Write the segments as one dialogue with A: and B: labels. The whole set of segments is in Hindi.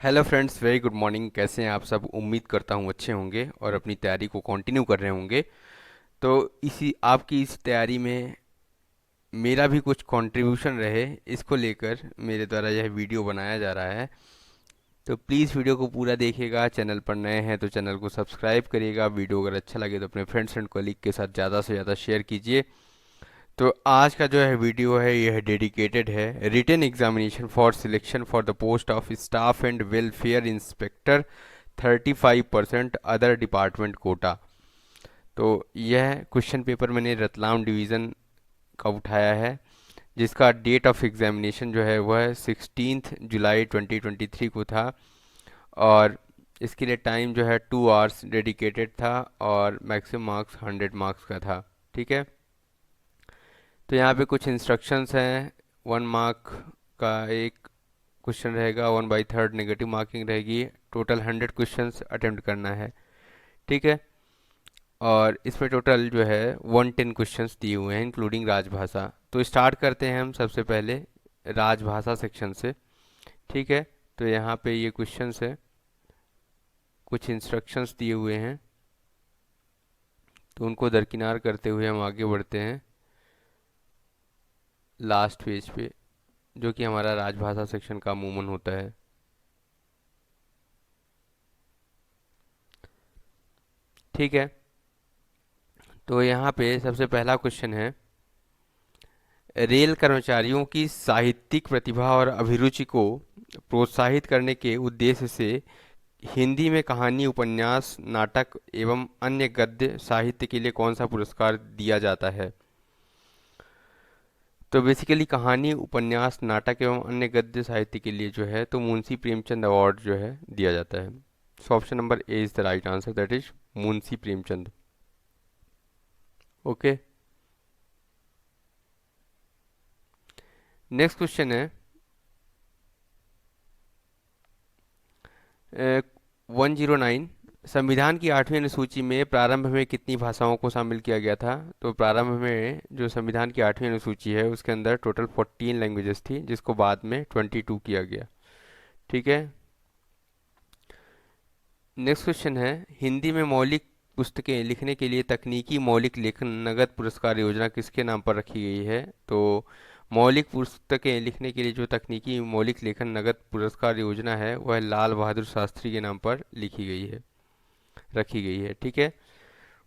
A: Hello friends, very good morning. कैसे हैं आप सब? उम्मीद करता हूँ अच्छे होंगे और अपनी तैयारी को कंटिन्यू कर रहे होंगे। तो इसी आपकी इस तैयारी में मेरा भी कुछ कंट्रीब्यूशन रहे, इसको लेकर मेरे द्वारा यह वीडियो बनाया जा रहा है। तो प्लीज़ वीडियो को पूरा देखिएगा। चैनल पर नए हैं तो चैनल को सब्सक्राइब करिएगा। वीडियो अगर अच्छा लगे तो अपने फ्रेंड्स एंड कलीग के साथ ज़्यादा से ज़्यादा शेयर कीजिए। तो आज का जो है वीडियो है, यह डेडिकेटेड है written examination for selection for the post of staff and welfare inspector 35% other department quota. तो यह क्वेश्चन पेपर मैंने रतलाम डिवीज़न का उठाया है, जिसका डेट ऑफ एग्जामिनेशन जो है वह 16 जुलाई 2023 को था। और इसके लिए टाइम जो है 2 आवर्स डेडिकेटेड था और मैक्सिमम मार्क्स 100 मार्क्स का था। ठीक है। तो यहाँ पे कुछ इंस्ट्रक्शंस हैं। 1 मार्क का एक क्वेश्चन रहेगा, 1/3 नेगेटिव मार्किंग रहेगी। टोटल 100 क्वेश्चंस अटेम्प्ट करना है। ठीक है। और इसमें टोटल जो है 110 क्वेश्चंस दिए हुए हैं इंक्लूडिंग राजभाषा। तो स्टार्ट करते हैं हम सबसे पहले राजभाषा सेक्शन से। ठीक है। तो यहाँ पे ये क्वेश्चंस है, कुछ इंस्ट्रक्शंस दिए हुए हैं, तो उनको दरकिनार करते हुए हम आगे बढ़ते हैं लास्ट पेज पे, जो कि हमारा राजभाषा सेक्शन का अमूमन होता है। ठीक है। तो यहाँ पे सबसे पहला क्वेश्चन है, रेल कर्मचारियों की साहित्यिक प्रतिभा और अभिरुचि को प्रोत्साहित करने के उद्देश्य से हिंदी में कहानी, उपन्यास, नाटक एवं अन्य गद्य साहित्य के लिए कौन सा पुरस्कार दिया जाता है? तो बेसिकली कहानी, उपन्यास, नाटक एवं अन्य गद्य साहित्य के लिए जो है तो मुंशी प्रेमचंद अवार्ड जो है दिया जाता है। So option number A is the right answer, that is Munshi Premchand. Okay. Next question है 109। संविधान की 8वीं अनुसूची में प्रारंभ में कितनी भाषाओं को शामिल किया गया था? तो प्रारंभ में जो संविधान की 8वीं अनुसूची है उसके अंदर टोटल 14 लैंग्वेजेस थी, जिसको बाद में 22 किया गया। ठीक है। नेक्स्ट क्वेश्चन है, हिंदी में मौलिक पुस्तकें लिखने के लिए तकनीकी मौलिक लेखन नगद पुरस्कार योजना किसके नाम पर रखी गई है? तो मौलिक पुस्तकें लिखने के लिए जो तकनीकी मौलिक लेखन नगद पुरस्कार योजना है वह लाल बहादुर शास्त्री के नाम पर लिखी गई है, रखी गई है। ठीक है।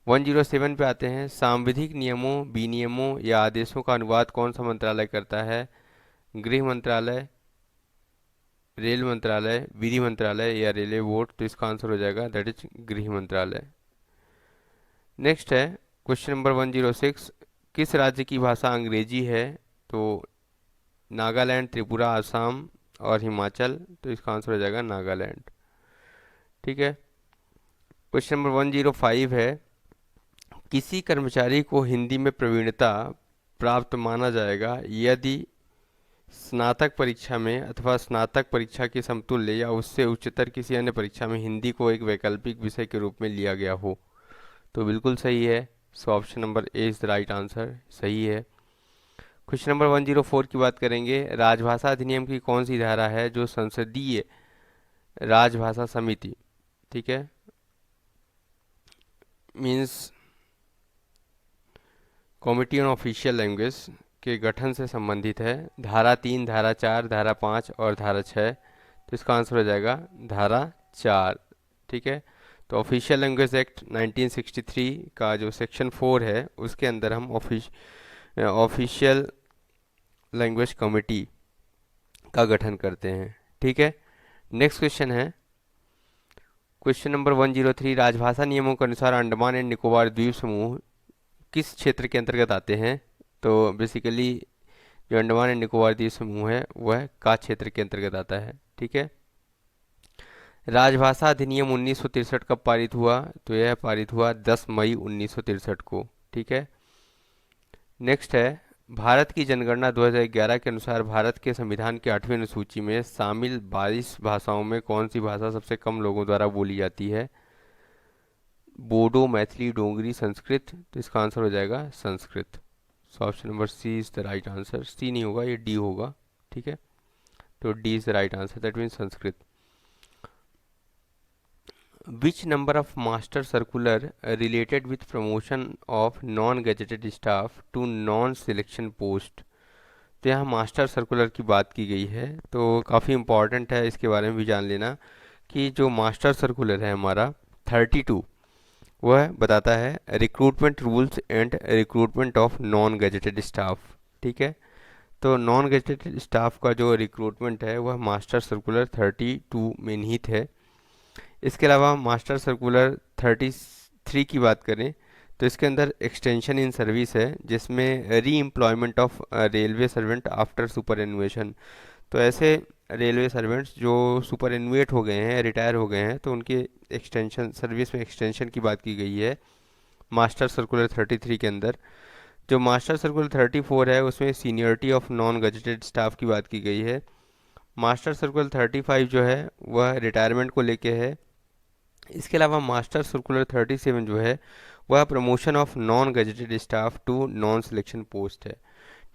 A: 107 पे आते हैं, सांविधिक नियमों, विनियमों या आदेशों का अनुवाद कौन सा मंत्रालय करता है? गृह मंत्रालय, रेल मंत्रालय, विधि मंत्रालय या रेलवे बोर्ड? तो इसका आंसर हो जाएगा दैट इज गृह मंत्रालय। नेक्स्ट है क्वेश्चन नंबर 106, किस राज्य की भाषा अंग्रेजी है? तो नागालैंड, त्रिपुरा, असम और हिमाचल। तो इसका आंसर हो जाएगा नागालैंड। ठीक है। क्वेश्चन नंबर 105 है, किसी कर्मचारी को हिंदी में प्रवीणता प्राप्त माना जाएगा यदि स्नातक परीक्षा में अथवा स्नातक परीक्षा के समतुल्य या उससे उच्चतर किसी अन्य परीक्षा में हिंदी को एक वैकल्पिक विषय के रूप में लिया गया हो। तो बिल्कुल सही है। So option number A is the right answer, सही है। क्वेश्चन नंबर 104 की बात करेंगे, राजभाषा अधिनियम की कौन सी धारा है जो संसदीय राजभाषा समिति, ठीक है, means comity on official language के गठन से संबंधित है? धारा 3, धारा 4, धारा 5 और धारा 6। तो इसका आंसर हो जाएगा धारा 4। ठीक है। तो ऑफिशियल लैंग्वेज एक्ट 1963 का जो सेक्शन 4 है उसके अंदर हम ऑफिशियल लैंग्वेज कमेटी का गठन करते हैं। ठीक है। नेक्स्ट क्वेश्चन है क्वेश्चन नंबर 103, राजभाषा नियमों के अनुसार अंडमान एंड निकोबार द्वीप समूह किस क्षेत्र के अंतर्गत आते हैं? तो बेसिकली जो अंडमान एंड निकोबार द्वीप समूह है वह का क्षेत्र के अंतर्गत आता है। ठीक है। राजभाषा अधिनियम 1963 कब पारित हुआ? तो यह पारित हुआ 10 मई 1963 को। ठीक है। नेक्स्ट है, भारत की जनगणना 2011 के अनुसार भारत के संविधान की 8वीं अनुसूची में शामिल 22 भाषाओं में कौन सी भाषा सबसे कम लोगों द्वारा बोली जाती है? बोडो, मैथिली, डोगरी, संस्कृत। तो इसका आंसर हो जाएगा Sanskrit. So option number C is the right answer. C नहीं होगा, ये डी होगा। ठीक है। तो D is the right answer, that means Sanskrit. Which number of master circular related with promotion of non gazetted staff to non selection post. तो यहाँ मास्टर सर्कुलर की बात की गई है, तो काफ़ी इम्पॉर्टेंट है, इसके बारे में भी जान लेना कि जो मास्टर सर्कुलर है हमारा 32, वह बताता है recruitment rules and recruitment of non gazetted staff. ठीक है, तो नॉन गेजेटेड स्टाफ का जो रिक्रूटमेंट है वह मास्टर सर्कुलर 32 में निहित है। इसके अलावा मास्टर सर्कुलर 33 की बात करें तो इसके अंदर एक्सटेंशन इन सर्विस है, जिसमें reemployment of railway servant after superannuation. तो ऐसे रेलवे सर्वेंट्स जो सुपर एनुएट हो गए हैं, रिटायर हो गए हैं, तो उनके एक्सटेंशन, सर्विस में एक्सटेंशन की बात की गई है मास्टर सर्कुलर 33 के अंदर। जो मास्टर सर्कुलर 34 है उसमें seniority of non gazetted staff की बात की गई है। मास्टर सर्कुलर 35 जो है वह रिटायरमेंट को लेके है। इसके अलावा मास्टर सर्कुलर 37 जो है वह promotion of non gazetted staff to non selection post है।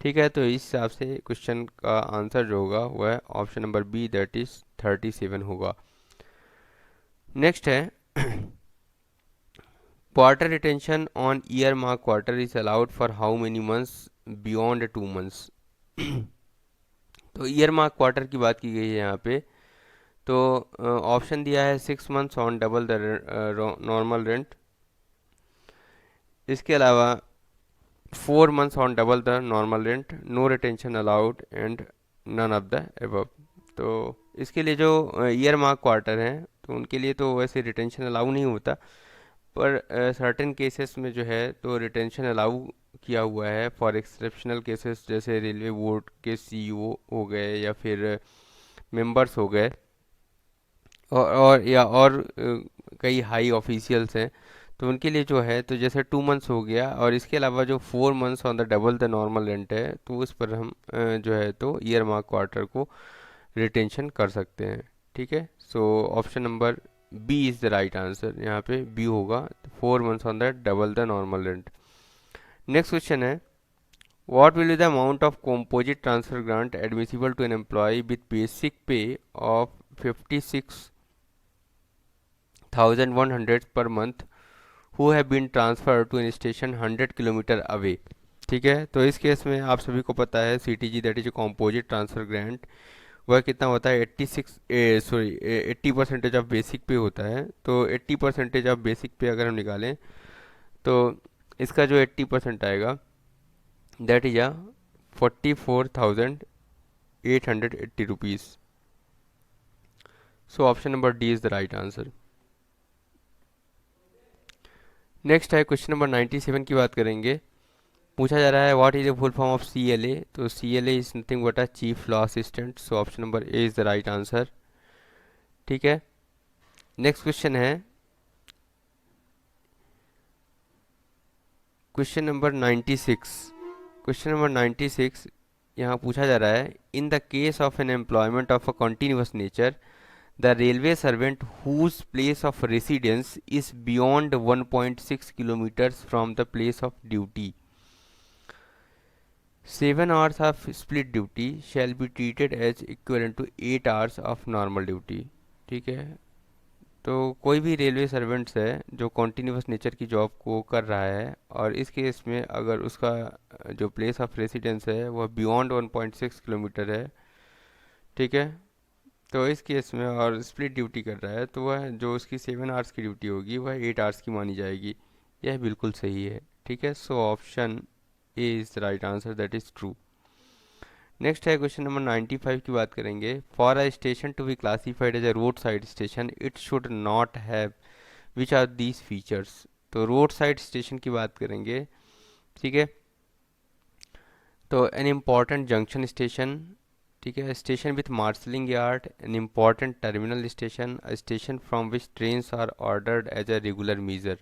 A: ठीक है, तो इस हिसाब से क्वेश्चन का आंसर जो होगा वह option number B, that is 37 होगा। नेक्स्ट है quarter retention on earmark quarter is allowed for how many months beyond 2 months. तो ईयर मार्क क्वार्टर की बात की गई है यहाँ पे। तो ऑप्शन दिया है 6 months on double the normal rent. इसके अलावा 4 months on double the normal rent, no retention allowed and none of the above. तो इसके लिए जो ईयर मार्क क्वार्टर हैं तो उनके लिए तो वैसे रिटेंशन अलाउ नहीं होता, पर सर्टेन केसेस में जो है तो रिटेंशन अलाउ किया हुआ है फॉर एक्सेप्शनल केसेस, जैसे रेलवे बोर्ड के सीईओ हो गए या फिर मेंबर्स हो गए, और या और कई हाई ऑफिशियल्स हैं, तो उनके लिए जो है तो जैसे 2 मंथ्स हो गया, और इसके अलावा जो 4 months on the double the normal rent है तो उस पर हम जो है तो ईयर मार्क क्वार्टर को रिटेंशन कर सकते हैं। ठीक है, so option number B is the right answer, यहाँ पे बी होगा, 4 months on the double the normal rent. Next question है what will be the amount of composite transfer grant admissible to an employee with basic pay of 56,100 पर month who have been transfer to an station 100 kilometre away. ठीक है, तो इस केस में आप सभी को पता है CTG, that is composite transfer grant, वह कितना होता है 80% ऑफ बेसिक पे होता है। तो 80% ऑफ बेसिक पे अगर हम निकालें तो इसका जो 80% आएगा that is 44,880 rupees. So option number D is the right answer. Next है क्वेश्चन नंबर 97 की बात करेंगे। पूछा जा रहा है what is the full form of CLA। तो CLA is nothing but a chief law assistant, so option number A is the right answer. ठीक है, नेक्स्ट क्वेश्चन है क्वेश्चन नंबर 96। क्वेश्चन नंबर 96 यहाँ पूछा जा रहा है in the case of an employment of a continuous nature the railway servant whose place of residence is beyond 1.6 kilometers from the place of duty, 7 hours of split duty shall be treated as equivalent to 8 hours of normal duty। ठीक है, तो कोई भी रेलवे सर्वेंट्स है जो कॉन्टीन्यूस नेचर की जॉब को कर रहा है और इस केस में अगर उसका जो प्लेस ऑफ रेसिडेंस है वह बियॉन्ड 1.6 किलोमीटर है, ठीक है, तो इस केस में और स्प्लिट ड्यूटी कर रहा है तो वह जो उसकी 7 आवर्स की ड्यूटी होगी वह 8 आवर्स की मानी जाएगी। यह बिल्कुल सही है। ठीक है, so option A is the right answer, that is true. Next है क्वेश्चन नंबर 95 की बात करेंगे। For a station to be classified as a road side station it should not have which are these features. तो रोड साइड स्टेशन की बात करेंगे, ठीक है, तो एन इम्पॉर्टेंट जंक्शन स्टेशन, ठीक है, station with marshalling yard, an important terminal station, a station from which trains are ordered as a regular measure.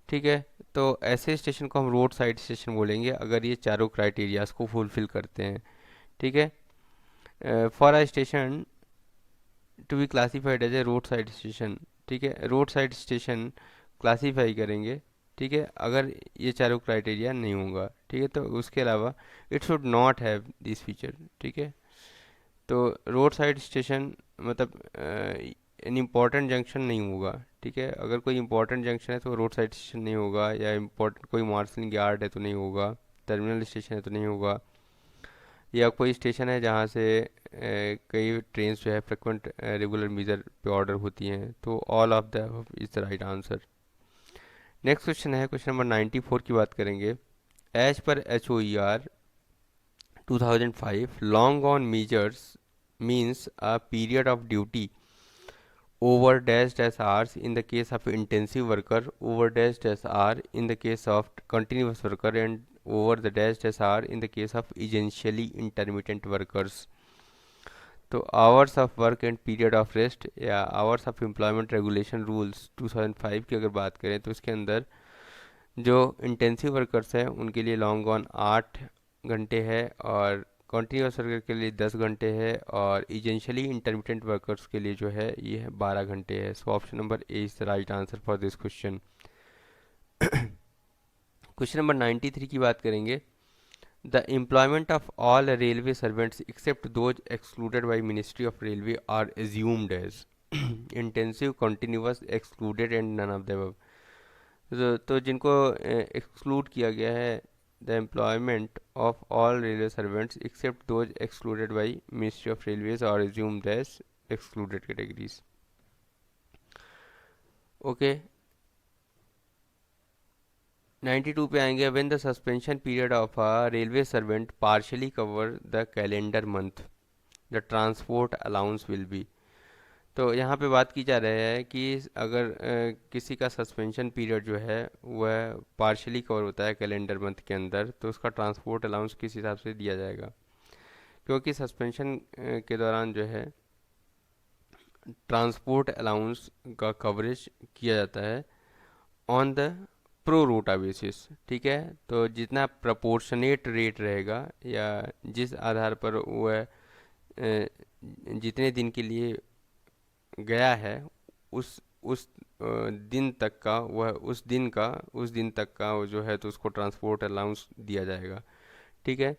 A: ठीक है, तो ऐसे स्टेशन को हम रोड साइड स्टेशन बोलेंगे अगर ये चारों क्राइटेरियाज को फुलफिल करते हैं। ठीक है, for a station to be classified as a road side station, ठीक है, रोड साइड स्टेशन क्लासीफाई करेंगे, ठीक है, अगर ये चारों क्राइटेरिया नहीं होगा, ठीक है, तो उसके अलावा it should not have this feature. ठीक है, तो रोड साइड स्टेशन मतलब एन इम्पॉर्टेंट जंक्शन नहीं होगा। ठीक ठीक है। अगर कोई इंपॉर्टेंट जंक्शन है तो रोड साइड स्टेशन नहीं होगा, या इम्पोर्टेंट कोई मार्शलिंग यार्ड है तो नहीं होगा, टर्मिनल स्टेशन है तो नहीं होगा, या कोई स्टेशन है जहाँ से कई ट्रेन जो है फ्रिक्वेंट रेगुलर मीजर पे ऑर्डर होती हैं, तो all of the is the right answer. Next question है, क्वेश्चन नंबर 94 की बात करेंगे। As per H O E R 2005, long on measures means a period of duty over dash dash hours in the case of intensive worker, over dash dash hour in the case of continuous worker, and over the dash dash hour in the case of essentially intermittent workers। तो hours of work and period of rest या hours of employment regulation rules 2005 की अगर बात करें तो इसके अंदर जो इंटेंसिव वर्कर्स हैं उनके लिए लॉन्ग ऑन 8 घंटे है, और कॉन्टीन्यूस वर्कर के लिए 10 घंटे है, और इजेंशियली इंटरमिटेंट वर्कर्स के लिए जो है ये है 12 घंटे है। So option number A is the right answer for this question. Question number 93 की बात करेंगे। The employment of all railway servants except those excluded by ministry of railway are assumed as intensive, continuous, excluded and none of the above. तो जिनको एक्सक्लूड किया गया है, the employment of all railway servants except those excluded by ministry of railways और assumed as excluded categories. Okay, 92 पे आएंगे। When the suspension period of a railway servant partially cover the calendar month, the transport allowance will B. तो यहाँ पे बात की जा रही है कि अगर किसी का सस्पेंशन पीरियड जो है वह पार्शली कवर होता है कैलेंडर मंथ के अंदर, तो उसका ट्रांसपोर्ट अलाउंस किस हिसाब से दिया जाएगा। क्योंकि सस्पेंशन के दौरान जो है ट्रांसपोर्ट अलाउंस का कवरेज किया जाता है ऑन द प्रो रोटा बेसिस, ठीक है। तो जितना प्रपोर्शनेट रेट रहेगा या जिस आधार पर वह जितने दिन के लिए गया है उस दिन तक का, वह उस दिन तक का वो जो है तो उसको ट्रांसपोर्ट अलाउंस दिया जाएगा, ठीक है।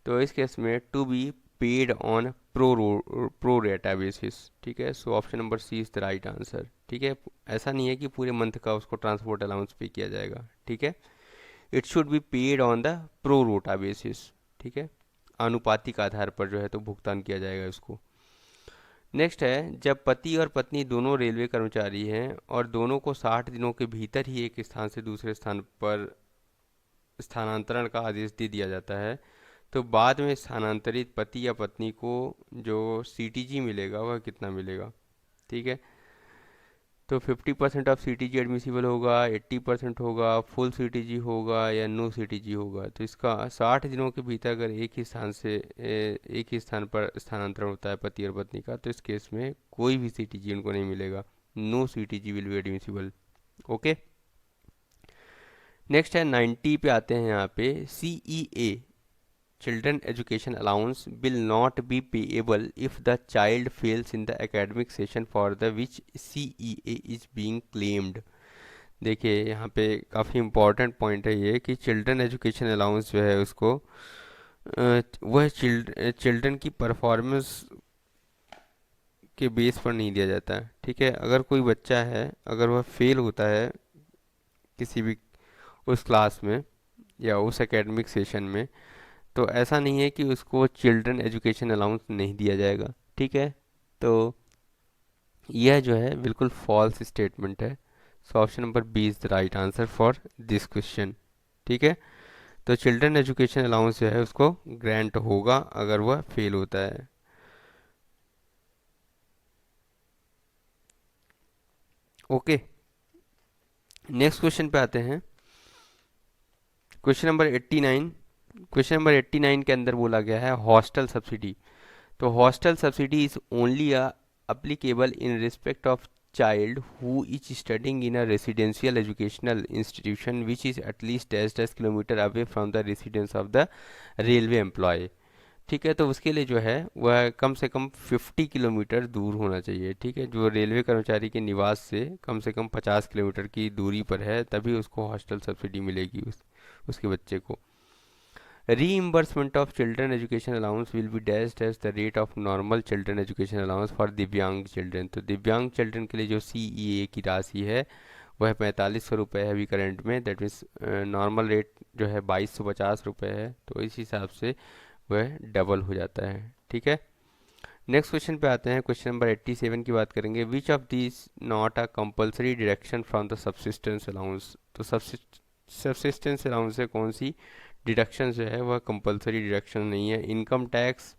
A: तो इस केस में to be paid on pro rata basis, ठीक है। So option number C is the right answer, ठीक है। ऐसा नहीं है कि पूरे मंथ का उसको ट्रांसपोर्ट अलाउंस पे किया जाएगा, ठीक है। It should be paid on the pro रोटा बेसिस, ठीक है। आनुपातिक आधार पर जो है तो भुगतान किया जाएगा उसको। नेक्स्ट है, जब पति और पत्नी दोनों रेलवे कर्मचारी हैं और दोनों को 60 दिनों के भीतर ही एक स्थान से दूसरे स्थान पर स्थानांतरण का आदेश दे दिया जाता है, तो बाद में स्थानांतरित पति या पत्नी को जो सीटीजी मिलेगा वह कितना मिलेगा, ठीक है। तो 50% ऑफ सीटीजी एडमिसिबल होगा, 80% होगा, फुल सीटीजी होगा, या नो सीटीजी होगा। तो इसका 60 दिनों के भीतर अगर एक ही स्थान पर स्थानांतरण होता है पति और पत्नी का, तो इस केस में कोई भी सीटीजी उनको नहीं मिलेगा, no CTG will be admissible. Okay, next है 90 पे आते हैं। यहाँ पे CEA Children Education Allowance will not be payable if the child fails in the academic session for the which CEA is being claimed। देखिए यहाँ पे काफ़ी इम्पोर्टेंट पॉइंट है ये कि चिल्ड्रन एजुकेशन अलाउंस जो है उसको वह चिल्ड्रन की परफॉर्मेंस के बेस पर नहीं दिया जाता है, ठीक है। अगर कोई बच्चा है, अगर वह फेल होता है किसी भी उस क्लास में या उस एकेडमिक सेशन में, तो ऐसा नहीं है कि उसको चिल्ड्रन एजुकेशन अलाउंस नहीं दिया जाएगा, ठीक है। तो यह जो है बिल्कुल फॉल्स स्टेटमेंट है। So option number B is the right answer for this question, ठीक है। तो चिल्ड्रन एजुकेशन अलाउंस जो है उसको ग्रांट होगा अगर वह फेल होता है। ओके, नेक्स्ट क्वेश्चन पे आते हैं। Question number 89। क्वेश्चन नंबर 89 के अंदर बोला गया है हॉस्टल सब्सिडी। तो hostel subsidy is only applicable in respect of child who is studying in a residential educational institution which is at least dash kilometer away from the residence of the railway employee, ठीक है। तो उसके लिए जो है वह कम से कम 50 किलोमीटर दूर होना चाहिए, ठीक है। जो रेलवे कर्मचारी के निवास से कम 50 किलोमीटर की दूरी पर है, तभी उसको हॉस्टल सब्सिडी मिलेगी उसके बच्चे को। Reimbursement of children education allowance will be dashed as the rate of normal children education allowance for दिव्यांग चिल्ड्रन। तो दिव्यांग चिल्ड्रन के लिए जो CEA की राशि है वह 4500 रुपये है अभी करंट में। दैट मीन्स नॉर्मल रेट जो है 2250 रुपये है, तो इस हिसाब से वह डबल हो जाता है। ठीक है, नेक्स्ट क्वेश्चन पे आते हैं। क्वेश्चन नंबर 87 की बात करेंगे। Which of this not a compulsory deduction from the subsistence allowance. तो सब्सिस्टेंस अलाउंस से कौन सी डिडक्शन जो है वह कंपलसरी डिडक्शन नहीं है। Income tax,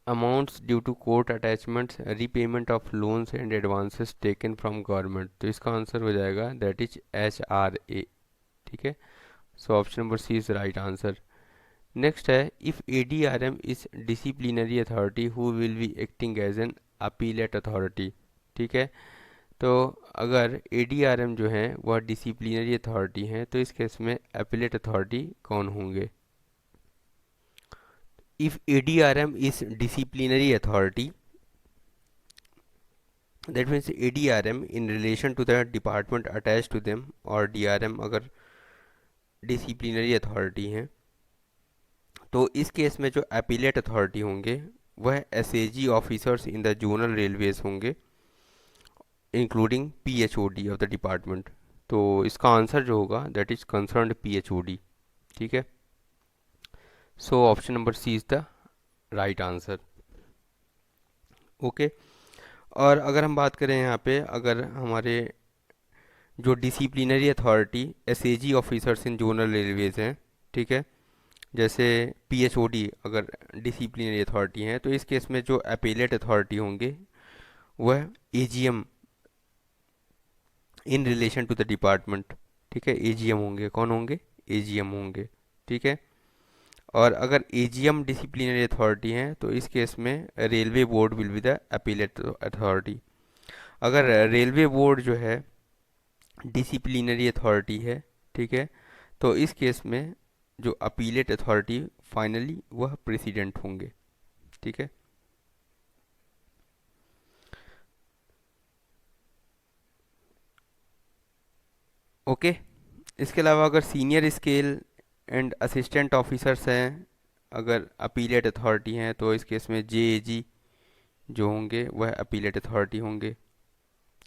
A: amounts due to court attachments, repayment of loans and advances taken from government. तो इसका आंसर हो जाएगा दैट इज HRA। ठीक है, so option number C is right answer. Next है, if ADRM is disciplinary authority who will be acting as an appellate authority. ठीक है, तो अगर ADRM जो है वह डिसिप्लिनरी अथॉरिटी है तो इस केस में अपीलेट अथॉरिटी कौन होंगे। If ADRM is disciplinary authority that means ADRM in relation to the department attach to them, और DRM अगर डिसिप्लिनरी अथॉरिटी हैं तो इस केस में जो अपीलेट अथॉरिटी होंगे वह SAG officers in the zonal railways होंगे, including PHOD of the department. तो इसका आंसर जो होगा दैट इज कंसर्न्ड PHOD। ठीक है, so option number C is the right answer. Okay, और अगर हम बात करें यहाँ पे, अगर हमारे जो डिसिप्लिनरी अथॉरिटी SAG ऑफिसर्स इन जोनल रेलवेज हैं, ठीक है, जैसे PHOD अगर डिसिप्लिनरी अथॉरिटी हैं, तो इस केस में जो अपीलेट अथॉरिटी होंगे वह AGM in relation to the department. ठीक है, AGM होंगे। कौन होंगे? AGM होंगे। ठीक है, और अगर AGM डिसिप्लिनरी अथॉरिटी हैं तो इस केस में railway board will be the appellate authority. अगर रेलवे बोर्ड जो है डिसिप्लिनरी अथॉरिटी है, ठीक है, तो इस केस में जो अपीलेट अथॉरिटी फाइनली वह प्रेसिडेंट होंगे। ठीक है, ओके। इसके अलावा अगर senior scale and assistant officers हैं, अगर अपीलेट अथॉरिटी हैं, तो इस केस में JAG जो होंगे वह अपीलेट अथॉरिटी होंगे।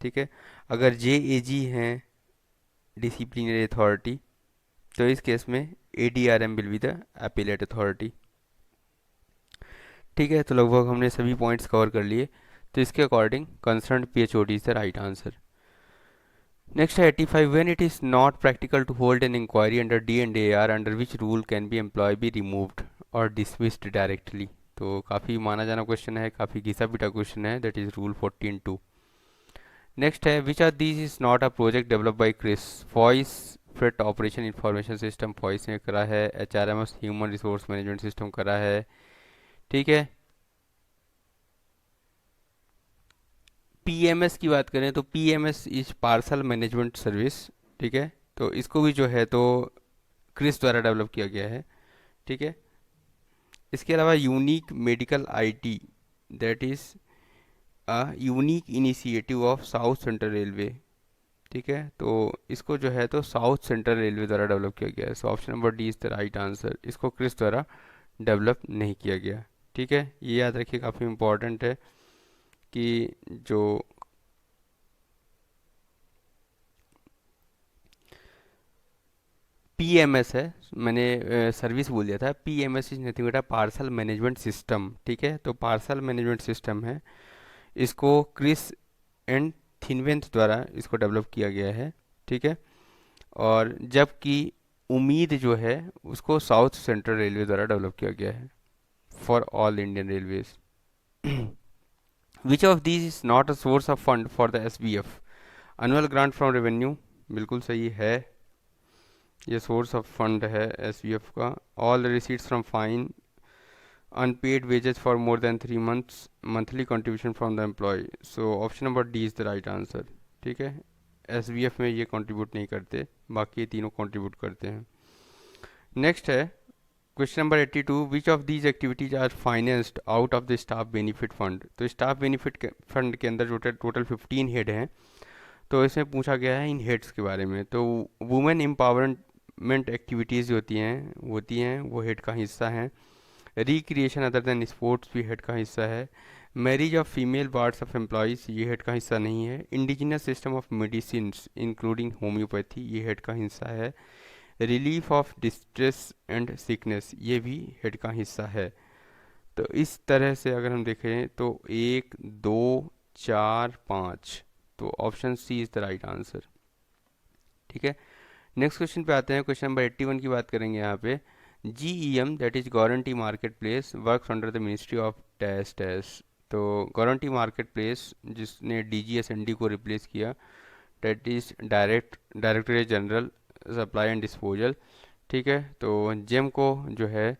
A: ठीक है, अगर JAG हैं डिसिप्लिनरी अथॉरिटी तो इस केस में ADRM will be the appellate authority. ठीक है, तो लगभग हमने सभी पॉइंट्स कवर कर लिए। तो इसके according concern PHOD is the right answer. Next है 85, when it is not practical to hold an inquiry under D&AR under which rule can be employ be removed और डिसमिस्ड डायरेक्टली। तो काफ़ी माना जाना क्वेश्चन है, काफ़ी घिसा पिटा क्वेश्चन है, दैट इज़ रूल 14(2). नेक्स्ट है, which are these is not a project develop by CRIS. FOIS freight operation information system FOIS ने करा है। HRMS human resource management system करा है। ठीक है, PMS की बात करें तो PMS is parcel management service. ठीक है, तो इसको भी जो है तो क्रिस द्वारा डेवलप किया गया है। ठीक है, इसके अलावा unique medical IT that is a unique initiative of south Central railway. ठीक है, तो इसको जो है तो साउथ सेंट्रल रेलवे द्वारा डेवलप किया गया है। So option number D is the right answer. इसको क्रिस द्वारा डेवलप नहीं किया गया। ठीक है, ये याद रखिए, काफ़ी इंपॉर्टेंट है कि जो PMS है, मैंने सर्विस बोल दिया था। PMS is nothing but parcel management system. ठीक है, तो पार्सल मैनेजमेंट सिस्टम है, इसको क्रिस एंड थिनवेंथ द्वारा इसको डेवलप किया गया है। ठीक है, और जबकि उम्मीद जो है उसको साउथ सेंट्रल रेलवे द्वारा डेवलप किया गया है for all Indian Railways. Which of these is not a source of fund for the SBF। Annual grant from revenue बिल्कुल सही है, ये सोर्स ऑफ फंड है SBF का। All receipts from fine, unpaid wages for more than 3 months, monthly contribution from the employ. So option number D is the right answer. ठीक है, SBF में ये कंट्रीब्यूट नहीं करते, बाकी ये तीनों कंट्रीब्यूट करते हैं। नेक्स्ट है question number 82, which of these activities are financed out of the staff benefit fund. तो स्टाफ बेनिफिट फंड के अंदर टोटल 15 हेड हैं, तो इसमें पूछा गया है इन हेड्स के बारे में। तो वुमेन एंटरटेनमेंट एक्टिविटीज़ होती हैं वो हेड का हिस्सा हैं। रिक्रिएशन अदर देन स्पोर्ट्स भी हेड का हिस्सा है। Marriage of female parts of employees ये हेड का हिस्सा नहीं है। Indigenous system of medicine including homeopathy ये हेड का हिस्सा है। Relief of distress and sickness ये भी हेड का हिस्सा है। तो इस तरह से अगर हम देखें तो 1, 2, 4, 5, तो option C is the right answer. ठीक है, नेक्स्ट क्वेश्चन पे आते हैं। क्वेश्चन नंबर 81 की बात करेंगे यहाँ पे। GEM that is guarantee market place works under the ministry of dash dash. तो गारंटी मार्केट प्लेस जिसने DGSND को रिप्लेस किया, that is directorate general supply and disposal. ठीक है, तो जेम को जो है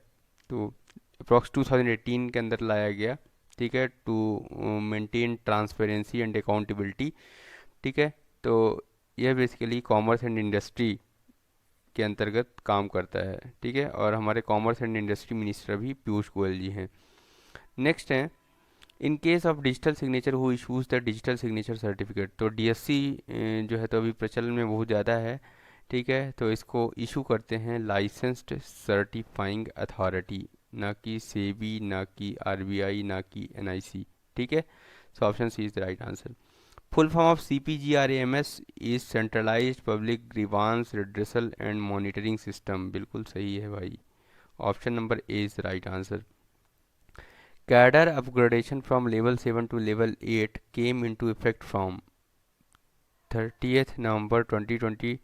A: तो अप्रॉक्स 2018 के अंदर लाया गया। ठीक है, to maintain transparency and accountability. ठीक है, तो यह बेसिकली कॉमर्स एंड इंडस्ट्री के अंतर्गत काम करता है। ठीक है, और हमारे कॉमर्स एंड इंडस्ट्री मिनिस्टर भी पीयूष गोयल जी हैं। नेक्स्ट है, इन case of digital signature who issues the digital signature certificate. तो DSC जो है तो अभी प्रचलन में बहुत ज़्यादा है। ठीक है, तो इसको इशू करते हैं लाइसेंस्ड सर्टिफाइंग अथॉरिटी, ना कि सेबी, ना कि RBI, ना कि NIC। ठीक है, so option C is the right answer. Full form of CPGRAMS is centralised public grievance redressal and monitoring system. बिल्कुल सही है भाई, option number A is the right answer. Cadre upgradation from level 7 to level 8 came into effect from 30th November 2020,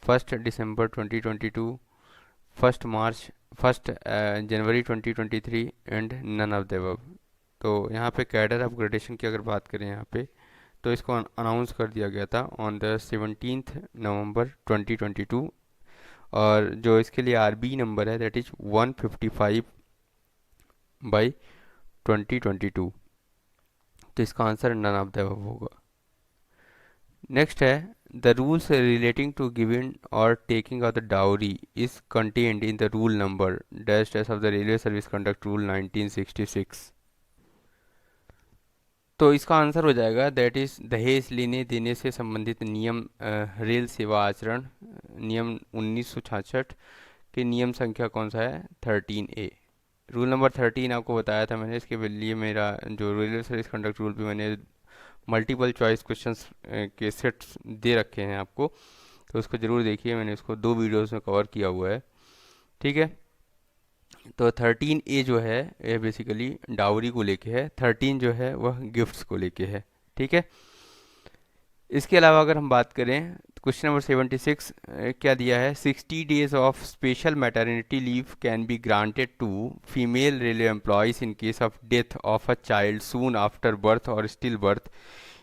A: 1st December 2022, 1st March, 1st January 2023 and none of the above। तो यहाँ पे कैडर अपग्रेडेशन की अगर बात करें यहाँ पे, तो इसको अनाउंस कर दिया गया था ऑन द 17th नवंबर 2022, और जो इसके लिए RB नंबर है दैट इज 155/2022। तो इसका answer none of the above होगा। नेक्स्ट है, the rules relating to giving और taking of the dowry is contained in the rule number dash dash of the railway service conduct rule 1966। तो इसका आंसर हो जाएगा दैट इज दहेज लेने देने से संबंधित नियम, रेल सेवा आचरण नियम 1966 के नियम संख्या कौन सा है, 13A। रूल नंबर 13 आपको बताया था मैंने। इसके लिए मेरा जो रेलवे सर्विस कंडक्ट रूल भी मैंने मल्टीपल चॉइस क्वेश्चंस के सेट्स दे रखे हैं आपको, तो उसको ज़रूर देखिए। मैंने उसको 2 वीडियोस में कवर किया हुआ है। ठीक है, तो 13A जो है ये बेसिकली डाउरी को लेके है, 13 जो है वह गिफ्ट्स को लेके है। ठीक है, इसके अलावा अगर हम बात करें क्वेश्चन नंबर 76 क्या दिया है, 60 days of special maternity leave can be granted to female railway employees in case of death of a child soon after birth और still birth.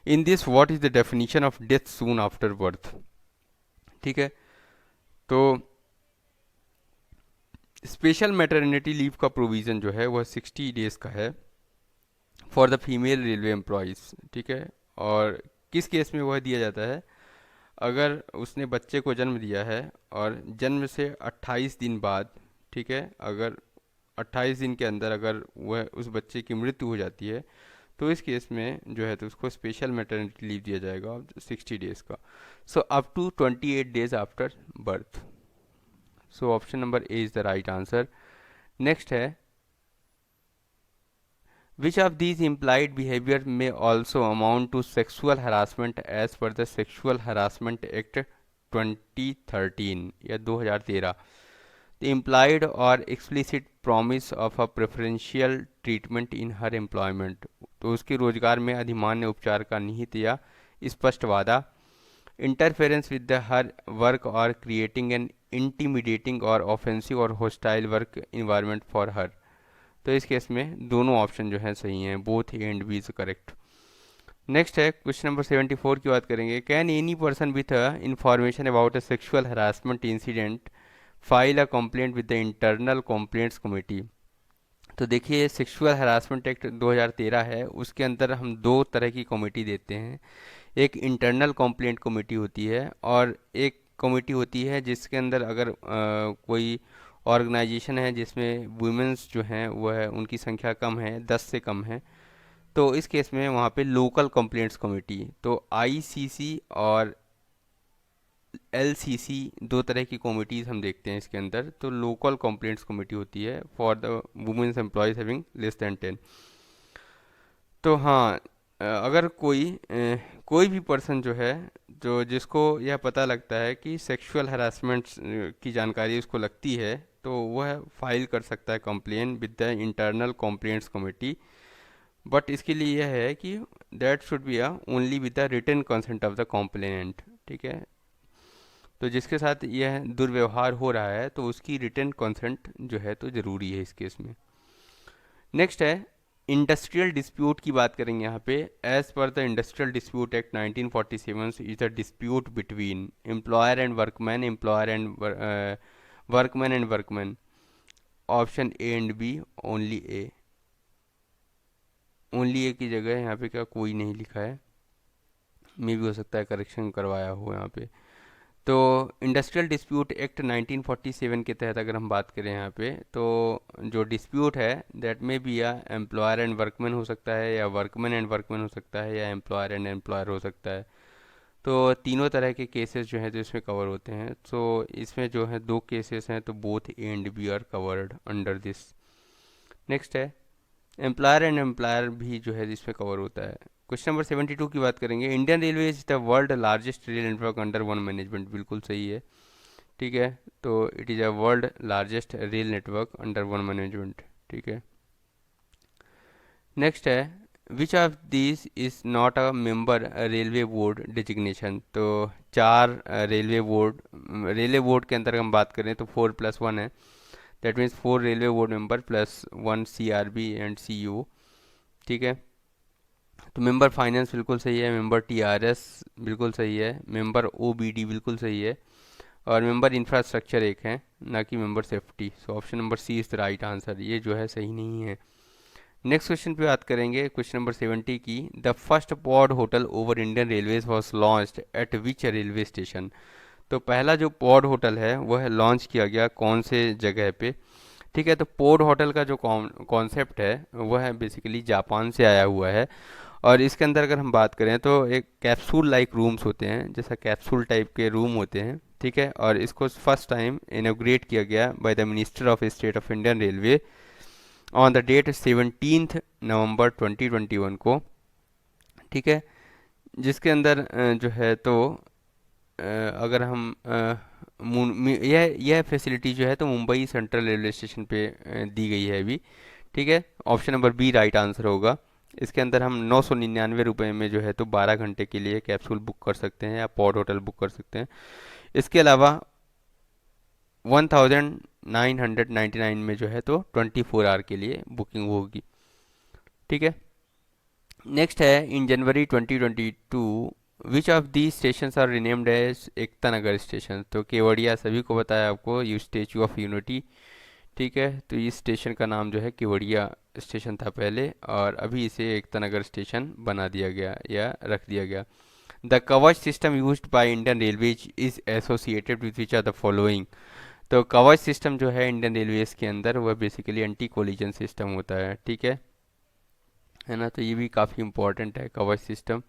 A: In this what is the definition of death soon after birth. ठीक है, तो स्पेशल मैटरनिटी लीव का प्रोविज़न जो है वह 60 डेज का है for the female railway employees. ठीक है, और किस केस में वह दिया जाता है, अगर उसने बच्चे को जन्म दिया है और जन्म से 28 दिन बाद, ठीक है, अगर 28 दिन के अंदर अगर वह उस बच्चे की मृत्यु हो जाती है, तो इस केस में जो है तो उसको स्पेशल मैटरनिटी लीव दिया जाएगा 60 डेज़ का। So up to 28 days after birth. So option number A is the right answer. Next है, which of these implied behavior may also amount to sexual harassment as per the Sexual Harassment Act 2013 या 2013। The implied or explicit promise of a preferential treatment in her employment। तो उसके रोजगार में अधिमान्य उपचार का निहित या स्पष्ट वादा। Interference with the her work और क्रिएटिंग एन इंटिमिडेटिंग और ऑफेंसिव और hostile work environment for her. तो इस केस में दोनों ऑप्शन जो हैं सही हैं, both A and B is correct. Next है क्वेश्चन नंबर 74 की बात करेंगे। Can any person with information about a sexual harassment incident file a complaint with the internal complaints committee. तो देखिए, सेक्सुअल हरासमेंट एक्ट 2013 है, उसके अंदर हम 2 तरह की कमेटी देते हैं। एक इंटरनल कंप्लेंट कमेटी होती है और एक कमेटी होती है जिसके अंदर अगर कोई ऑर्गेनाइजेशन है जिसमें वुमेंस जो हैं वह उनकी संख्या कम है, 10 से कम है, तो इस केस में वहाँ पे लोकल कंप्लेंट्स कमेटी, तो ICC और LCC, दो तरह की कमिटीज़ हम देखते हैं इसके अंदर। तो लोकल कंप्लेंट्स कमेटी होती है for the women's employees having less than 10। तो हाँ, अगर कोई भी पर्सन जो है, जो जिसको यह पता लगता है कि सेक्सुअल हरासमेंट की जानकारी उसको लगती है, तो वह फाइल कर सकता है complain with the internal complaints committee. But इसके लिए यह है कि that should be only with the written consent of the complainant. ठीक है, तो जिसके साथ यह दुर्व्यवहार हो रहा है तो उसकी रिटन कंसेंट जो है तो ज़रूरी है इस केस में। नेक्स्ट है इंडस्ट्रियल डिस्प्यूट की बात करेंगे यहाँ पे। As per the industrial dispute act 1947 is a dispute between employer and workman, employer and workman and workman. Option A and B, only A. Only A की जगह यहाँ पे क्या कोई नहीं लिखा है, मे भी हो सकता है करेक्शन करवाया हो यहाँ पे। तो इंडस्ट्रियल डिस्प्यूट एक्ट 1947 के तहत अगर हम बात करें यहाँ पे, तो जो डिस्प्यूट है दैट में भी या एम्प्लॉयर एंड वर्कमैन हो सकता है, या वर्कमैन एंड वर्कमैन हो सकता है, या एम्प्लॉयर एंड एम्प्लॉयर हो सकता है। तो तीनों तरह के केसेस जो हैं जो इसमें कवर होते हैं। तो इसमें जो है दो केसेस हैं, तो both A and B are covered under this. Next है एम्प्लॉयर एंड एम्प्लॉयर भी जो है इसमें कवर होता है। क्वेश्चन नंबर 72 की बात करेंगे। Indian railway is the world largest rail network under one management. बिल्कुल सही है। ठीक है, तो it is a world largest rail network under one management. ठीक है, नेक्स्ट है विच of these is not a member railway board designation. तो चार रेलवे बोर्ड के अंदर हम बात करें तो 4+1 है। That means 4 railway board member plus 1 CRB and CU। ठीक है, तो मेंबर फाइनेंस बिल्कुल सही है, मेंबर TRS बिल्कुल सही है, मेंबर OBD बिल्कुल सही है, और मेंबर इंफ्रास्ट्रक्चर एक है, ना कि member safety. So option number C is the right answer, ये जो है सही नहीं है। नेक्स्ट क्वेश्चन पे बात करेंगे, क्वेश्चन नंबर 70 की। The first pod hotel over Indian railways was launched eight which railway station. तो पहला जो पॉड होटल है वह लॉन्च किया गया कौन से जगह पे। ठीक है, तो पॉड होटल का जो कॉन्सेप्ट है वह बेसिकली जापान से आया हुआ है। और इसके अंदर अगर हम बात करें तो एक कैप्सूल लाइक रूम्स होते हैं, जैसा कैप्सूल टाइप के रूम होते हैं। ठीक है, और इसको फर्स्ट टाइम इनोग्रेट किया गया by the minister of state of Indian Railway on the date 17 November 2021 को। ठीक है, जिसके अंदर जो है तो अगर हम यह फैसिलिटी जो है तो मुंबई सेंट्रल रेलवे स्टेशन पे दी गई है अभी। ठीक है, option number B right answer होगा। इसके अंदर हम 999 रुपये में जो है तो 12 घंटे के लिए कैप्सूल बुक कर सकते हैं या पॉड होटल बुक कर सकते हैं। इसके अलावा 1999 में जो है तो 24 आवर के लिए बुकिंग होगी। ठीक है, नेक्स्ट है in January 2022 which of the station are renamed as Ekta Nagar station. तो केवड़िया सभी को पता है आपको, यू स्टेचू ऑफ यूनिटी। ठीक है, तो इस स्टेशन का नाम जो है केवड़िया स्टेशन था पहले, और अभी इसे एकता नगर स्टेशन बना दिया गया या रख दिया गया। The Kavach system used by Indian Railways is associated with which are the following. तो कवच सिस्टम जो है इंडियन रेलवेज के अंदर वह बेसिकली एंटी कोलिजन सिस्टम होता है। ठीक है ना, तो ये भी काफ़ी इंपॉर्टेंट है कवच सिस्टम।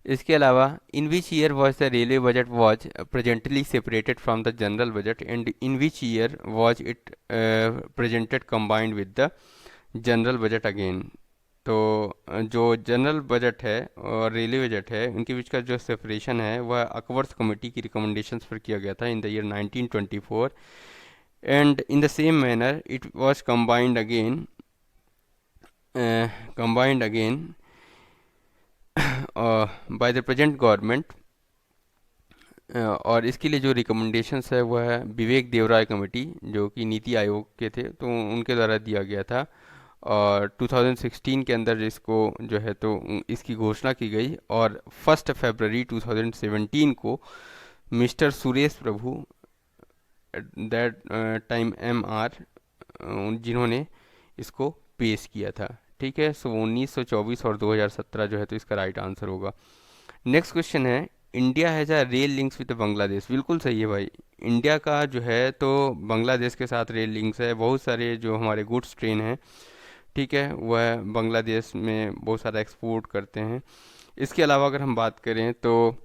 A: इसके अलावा in which year was the railway budget was presently separated from the general budget, and in which year was it presented combined with the general budget again. तो जो जनरल बजट है और रेलवे बजट है उनके बीच का जो सेपरेशन है वह अकबर्स कमेटी की रिकमेंडेशंस पर किया गया था in the year 1924, and in the same manner it was combined again by the present government. और इसके लिए जो रिकमेंडेशंस है वह है विवेक देवराय कमेटी, जो कि नीति आयोग के थे, तो उनके द्वारा दिया गया था। और 2016 के अंदर इसको जो है तो इसकी घोषणा की गई, और 1 फरवरी 2017 को mister Suresh Prabhu, that time MR, जिन्होंने इसको पेश किया था। ठीक है, सो 1924 और 2017 जो है तो इसका राइट आंसर होगा। नेक्स्ट क्वेश्चन है India has a rail links with Bangladesh. बिल्कुल सही है भाई, इंडिया का जो है तो बांग्लादेश के साथ रेल लिंक्स है। बहुत सारे जो हमारे गुड्स ट्रेन हैं, ठीक है, वह बांग्लादेश में बहुत सारा एक्सपोर्ट करते हैं। इसके अलावा अगर हम बात करें तो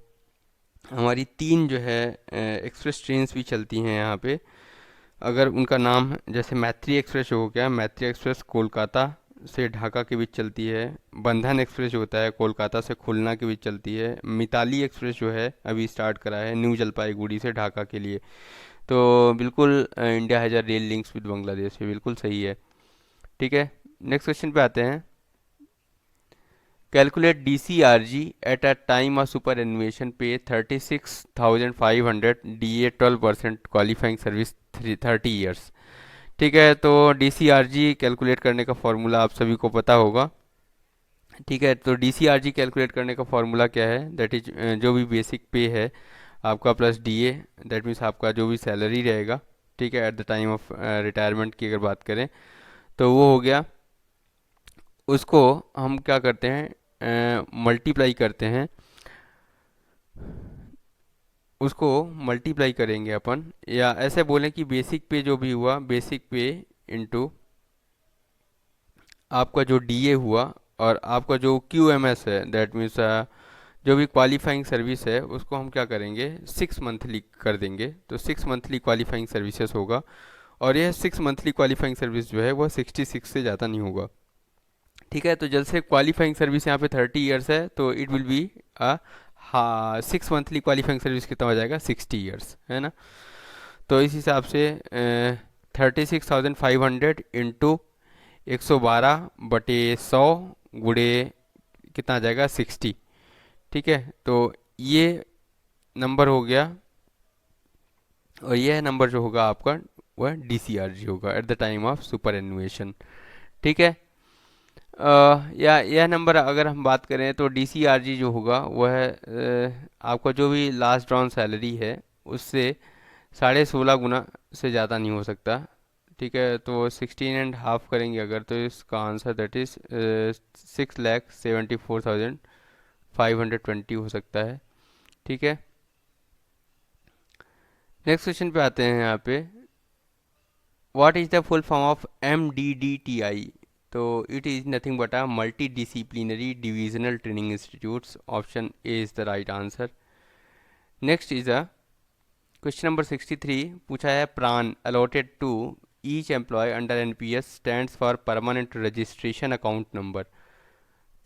A: हमारी तीन जो है एक्सप्रेस ट्रेन्स भी चलती हैं यहाँ पे। अगर उनका नाम जैसे मैत्री एक्सप्रेस हो गया, मैत्री एक्सप्रेस कोलकाता से ढाका के बीच चलती है। बंधन एक्सप्रेस जो होता है कोलकाता से खुलना के बीच चलती है। मिताली एक्सप्रेस जो है अभी स्टार्ट करा है न्यू जलपाईगुड़ी से ढाका के लिए। तो बिल्कुल India has a rail links with Bangladesh, ये बिल्कुल सही है। ठीक है, नेक्स्ट क्वेश्चन पे आते हैं। Calculate DCRG at a time of superannuation pay 36,500 DA 12% qualifying service 30 years. ठीक है, तो DCRG कैलकुलेट करने का फॉर्मूला आप सभी को पता होगा। ठीक है, तो DCRG कैलकुलेट करने का फॉर्मूला क्या है, दैट इज जो भी बेसिक पे है आपका प्लस DA, दैट मीन्स आपका जो भी सैलरी रहेगा, ठीक है, eight the time of retirement की अगर बात करें तो वो हो गया। उसको हम क्या करते हैं, मल्टीप्लाई करते हैं। उसको मल्टीप्लाई करेंगे अपन, या ऐसे बोलें कि बेसिक पे जो भी हुआ, बेसिक पे इंटू आपका जो DA हुआ, और आपका जो QMS है, दैट मीन्स जो भी क्वालिफाइंग सर्विस है उसको हम क्या करेंगे 6 मंथली कर देंगे। तो 6 मंथली क्वालिफाइंग सर्विसेज होगा, और यह 6 मंथली क्वालिफाइंग सर्विस जो है वह 66 से ज़्यादा नहीं होगा। ठीक है, तो जल्द से क्वालिफाइंग सर्विस यहाँ पे 30 ईयर्स है, तो इट विल बी अ, हाँ, 6 मंथली क्वालिफाइंग सर्विस कितना हो जाएगा 60 ईयर्स, है ना। तो इस हिसाब से 36,500 इंटू 112/100 गुड़े कितना आ जाएगा 60। ठीक है, तो ये नंबर हो गया, और यह नंबर जो होगा आपका वह DCRG होगा at the time of superannuation. ठीक है, या यह नंबर अगर हम बात करें तो DCRG जो होगा वह आपका जो भी लास्ट ड्रॉन सैलरी है उससे 16.5 गुना से ज़्यादा नहीं हो सकता। ठीक है, तो 16.5 करेंगे अगर, तो इसका आंसर दैट इज़ 6,74,520 हो सकता है। ठीक है, नेक्स्ट क्वेश्चन पे आते हैं यहाँ पे। What is the full form of MDDTI? तो it is nothing but a multi disciplinary divisional training institutes. Option A is the right answer. Next is a question number 63 पूछा है, PRAN allotted to each employ under NPS stands for permanent registration account number,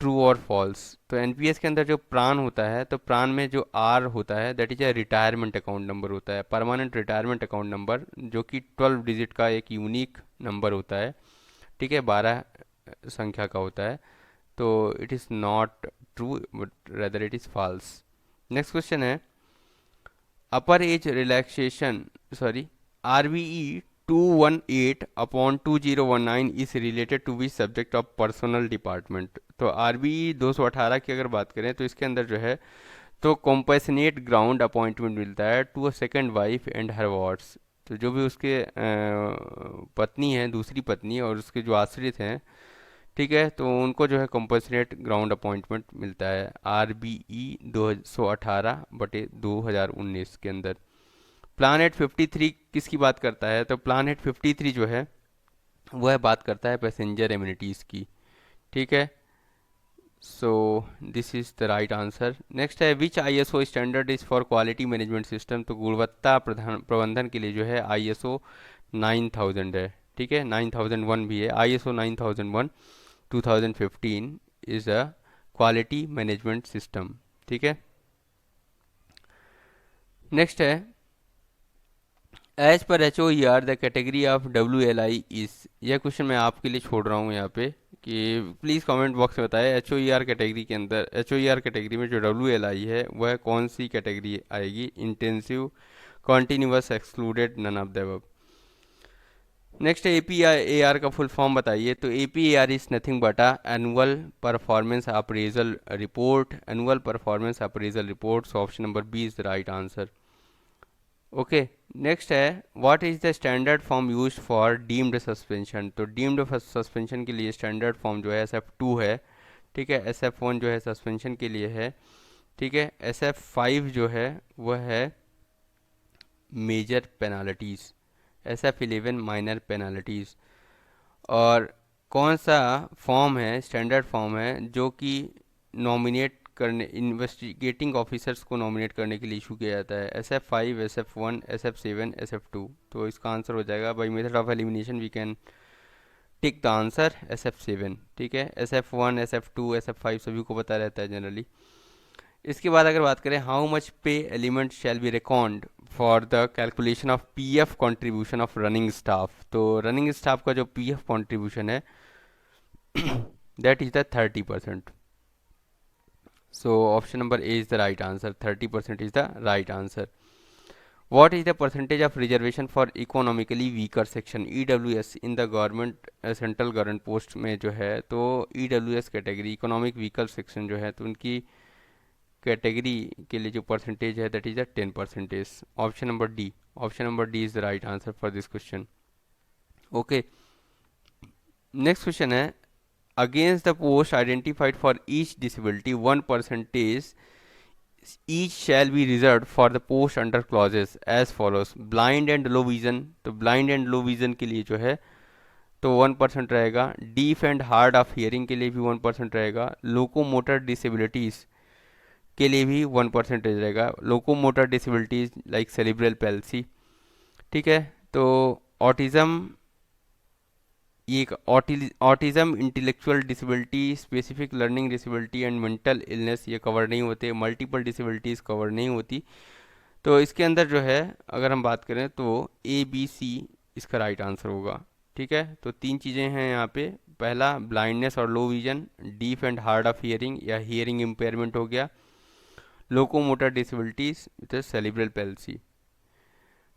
A: true और फॉल्स? तो NPS के अंदर जो प्रान होता है, तो प्रान में जो R होता है that is a retirement account number होता है, परमानेंट रिटायरमेंट अकाउंट नंबर, जो कि 12 डिजिट का एक यूनिक नंबर होता है। ठीक है, 12 संख्या का होता है। तो it is not true but rather it is false. Next question है, upper age relaxation, sorry, RBE 218/2019 is related to which subject of personnel department? तो RBE 218 की अगर बात करें तो इसके अंदर जो है तो कॉम्पैशनेट ग्राउंड अपॉइंटमेंट मिलता है to a second wife and her wards. तो जो भी उसके पत्नी है, दूसरी पत्नी, और उसके जो आश्रित हैं, ठीक है, तो उनको जो है कॉम्पैशनेट ग्राउंड अपॉइंटमेंट मिलता है RBE 218/2019 के अंदर। प्लानेट 53 किसकी बात करता है? तो प्लानेट 53 जो है वह बात करता है पैसेंजर एमिनिटीज़ की। ठीक है, so this is the right answer. Next है, विच ISO standard is for quality management system? तो गुणवत्ता प्रबंधन के लिए जो है ISO 9000 है। ठीक है, 9001 भी है, ISO 9001 2015 is a quality management system. ठीक है, नेक्स्ट है, as per HOER the category of WLI is. यह क्वेश्चन मैं आपके लिए छोड़ रहा हूँ यहाँ पे, कि प्लीज़ कमेंट बॉक्स में बताएं HOER कैटेगरी के अंदर, HOER कैटेगरी में जो WLI है वह कौन सी कैटेगरी आएगी? Intensive, continuous, excluded, none of the above. Next है, APAR का फुल फॉर्म बताइए। तो APAR is nothing but a annual performance appraisal report, annual performance appraisal report. Option number B is the right answer. Okay, next है, what is the standard form use for deemed suspension? तो डीम्ड सस्पेंशन के लिए स्टैंडर्ड फॉर्म जो है SF2 है। ठीक है, SF1 जो है सस्पेंशन के लिए है। ठीक है, SF5 जो है वह है major penalties, SF11 minor penalties. और कौन सा फॉर्म है, स्टैंडर्ड फॉर्म है जो कि नॉमिनेट इन्वेस्टिगेटिंग ऑफिसर्स को नॉमिनेट करने के लिए इशू किया जाता है? SF5, SF1, SF7, SF2। तो इसका आंसर हो जाएगा by method of elimination we can tick the answer SF7। ठीक है, SF1, SF2, SF5 सभी को पता रहता है जनरली। इसके बाद अगर बात करें, हाउ मच पे element shall be record for the calculation of PF contribution of running staff. तो रनिंग स्टाफ का जो PF कंट्रीब्यूशन है that is the 30%। So option number A is the right answer. 30% is the right answer. What is the percentage of reservation for economically weaker section EWS in the government central government post में जो है, तो EWS category economic weaker section जो है, तो उनकी कैटेगरी के लिए जो परसेंटेज है that is the 10%। Option number D is the right answer for this question. Okay, next question है, against the post identified for each disability 1% each shall be reserved for the post under clauses as follows। blind and low vision, तो blind and low vision के लिए जो है तो 1% रहेगा। deaf and hard of hearing के लिए भी 1% रहेगा। locomotor disabilities के लिए भी 1% रहेगा। locomotor disabilities like cerebral palsy, ठीक है। तो ऑटिज्म, ये autism, intellectual disability, specific learning disability and mental illness ये कवर नहीं होते। मल्टीपल डिसेबिलिटीज़ कवर नहीं होती। तो इसके अंदर जो है अगर हम बात करें तो ABC इसका राइट आंसर होगा। ठीक है, तो 3 चीज़ें हैं यहाँ पे। पहला ब्लाइंडनेस और low vision, deaf and hard of hearing या हियरिंग इम्पेयरमेंट हो गया, locomotor disabilities with cerebral palsy.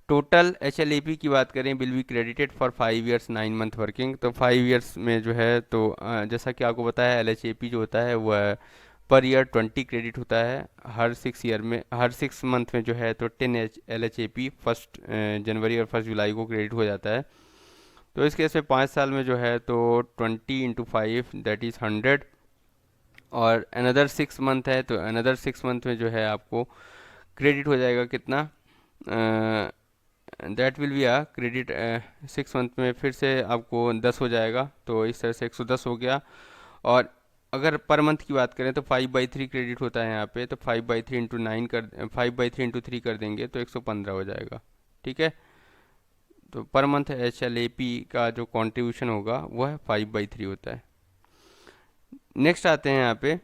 A: Total HLAP की बात करें, will be credited for 5 years 9 month working. तो 5 ईयर्स में जो है तो जैसा कि आपको पता है LHAP जो होता है वह पर ईयर 20 क्रेडिट होता है। हर 6 ईयर में, हर 6 मंथ में जो है तो 10 LHAP 1 जनवरी और 1 जुलाई को क्रेडिट हो जाता है। तो इस केस में 5 साल में जो है तो 20 × 5 दैट इज़ 100, और अनदर 6 मंथ है तो अनदर 6 मंथ में जो है आपको क्रेडिट हो जाएगा कितना, that will be a credit 6 month में फिर से आपको 10 हो जाएगा। तो इस तरह से 110 हो गया। और अगर पर मंथ की बात करें तो 5/3 क्रेडिट होता है यहाँ पे, तो 5/3 × 9 कर 5/3 × 3 कर देंगे तो 115 हो जाएगा। ठीक है, तो पर मंथ HLAP का जो कंट्रीब्यूशन होगा वह 5/3 होता है। नेक्स्ट आते हैं यहाँ पे,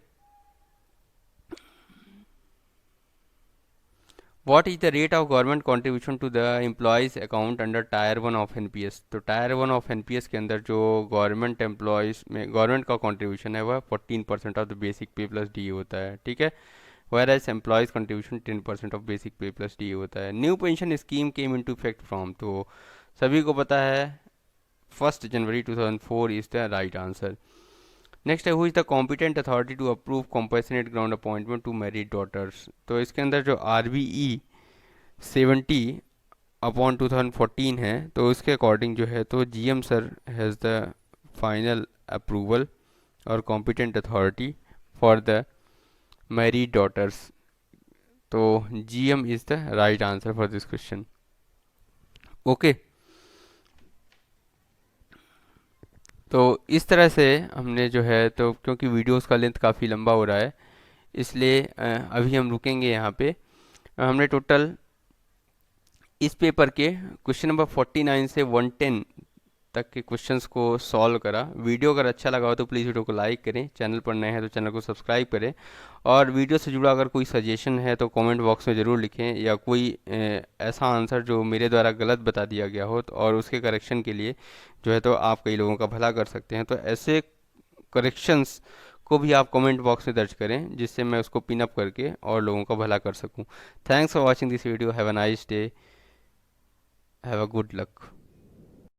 A: What is the rate of government contribution to the employees account under tier 1 of NPS। तो टायर 1 ऑफ NPS के अंदर जो गवर्नमेंट एम्प्लॉयज़ में गवर्नमेंट का कंट्रीब्यूशन है वह 14% of the basic pay plus DA होता है। ठीक है, whereas employees contribution 10% of basic pay plus DA होता है। New pension scheme came into effect from, तो सभी को पता है 1 January 2004 is the right answer. Next है, who is the competent authority to approve compassionate ground appointment to married daughters. तो इसके अंदर जो RBE 70/2014 है, तो उसके अकॉर्डिंग जो है तो GM sir has the final approval और competent authority for the married daughters. तो GM is the right answer for this question. Okay, तो इस तरह से हमने जो है तो, क्योंकि वीडियोस का लेंथ काफ़ी लंबा हो रहा है इसलिए अभी हम रुकेंगे यहाँ पे। हमने टोटल इस पेपर के क्वेश्चन नंबर 49 से 110 तक के क्वेश्चंस को सॉल्व करा। वीडियो अगर अच्छा लगा हो तो प्लीज़ वीडियो को लाइक करें, चैनल पर नए हैं तो चैनल को सब्सक्राइब करें, और वीडियो से जुड़ा अगर कोई सजेशन है तो कमेंट बॉक्स में ज़रूर लिखें, या कोई ऐसा आंसर जो मेरे द्वारा गलत बता दिया गया हो तो, और उसके करेक्शन के लिए जो है तो आप कई लोगों का भला कर सकते हैं। तो ऐसे करेक्शंस को भी आप कमेंट बॉक्स में दर्ज करें जिससे मैं उसको पिन अप करके और लोगों का भला कर सकूं। Thanks for watching this video, have a nice day, have a good luck.